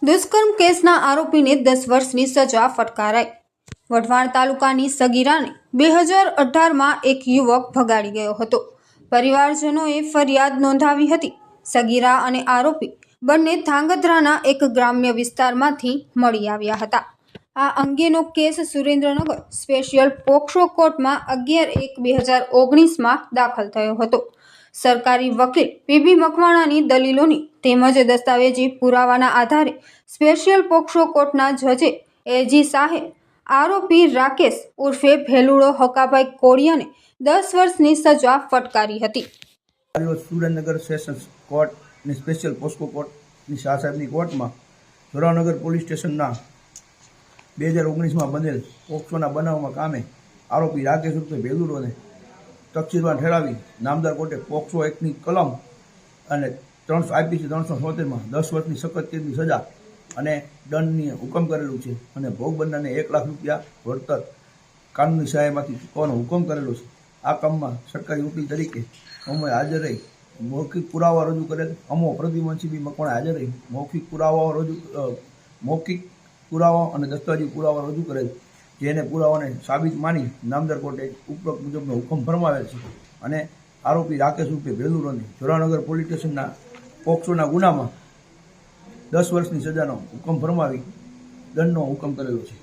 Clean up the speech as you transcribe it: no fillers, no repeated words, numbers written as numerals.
દુષ્કર્મ કેસના આરોપીને 10 વર્ષની સજા ફટકારાઈ। વઢવાણ તાલુકાની સગીરાને 2018માં એક યુવક ભગાડી ગયો હતો। પરિવારજનોએ ફરિયાદ નોંધાવી હતી। સગીરા અને આરોપી બંને ધાંગધ્રાના એક ગ્રામ્ય વિસ્તારમાંથી મળી આવ્યા હતા। આ અંગેનો કેસ સુરેન્દ્રનગર સ્પેશિયલ પોક્સો કોર્ટમાં 11/1/2019માં દાખલ થયો હતો। સરકારી વકીલ પીબી મકવાણાની દલીલોની તેમજ દસ્તાવેજી પુરાવાના આધારે સ્પેશિયલ પોક્સો કોર્ટના જજે એજી શાહે આરોપી રાકેશ ઉર્ફે ભેલુડો હકાભાઈ કોળિયાને 10 વર્ષની સજા ફટકારી હતી। સુરેન્દ્રનગર સેશન્સ કોર્ટ અને સ્પેશિયલ પોસ્કો કોર્ટની શાહ સાહેબની કોર્ટમાં જોરાવનગર પોલીસ સ્ટેશનના 2019માં બનેલ પોક્સોના બનાવમાં કામે આરોપી રાકેશ ઉર્ફે ભેલુડોને તકસીરમાં ઠેરાવી નામદાર કોર્ટે પોક્સો એક્ટની કલમ અને IPC 376માં 10 વર્ષની સખત કેદની સજા અને દંડની હુકમ કરેલું છે અને ભોગ બનનારને 1 લાખ રૂપિયા વળતર કાનૂની સહાયમાંથી ચૂકવવાનો હુકમ કરેલો છે। આ કામમાં સરકારી વકીલ તરીકે અમે હાજર રહી મૌખિક પુરાવા રજૂ કરેલ। અમો પ્રદ્યુમનસિંહ બી મકવાણા હાજર રહી મૌખિક પુરાવા અને દસ્તાવેજી પુરાવા રજૂ કરેલ, જેને પુરાવાને સાબિત માની નામદાર કોર્ટે ઉપરોક્ત મુજબનો હુકમ ફરમાવેલ છે અને આરોપી રાકેશ ઉર્ફે ભેલુડોને જોરાવનગર પોલીસ સ્ટેશનના પોક્સોના ગુનામાં 10 વર્ષની સજાનો હુકમ ફરમાવી દંડનો હુકમ કરેલો છે।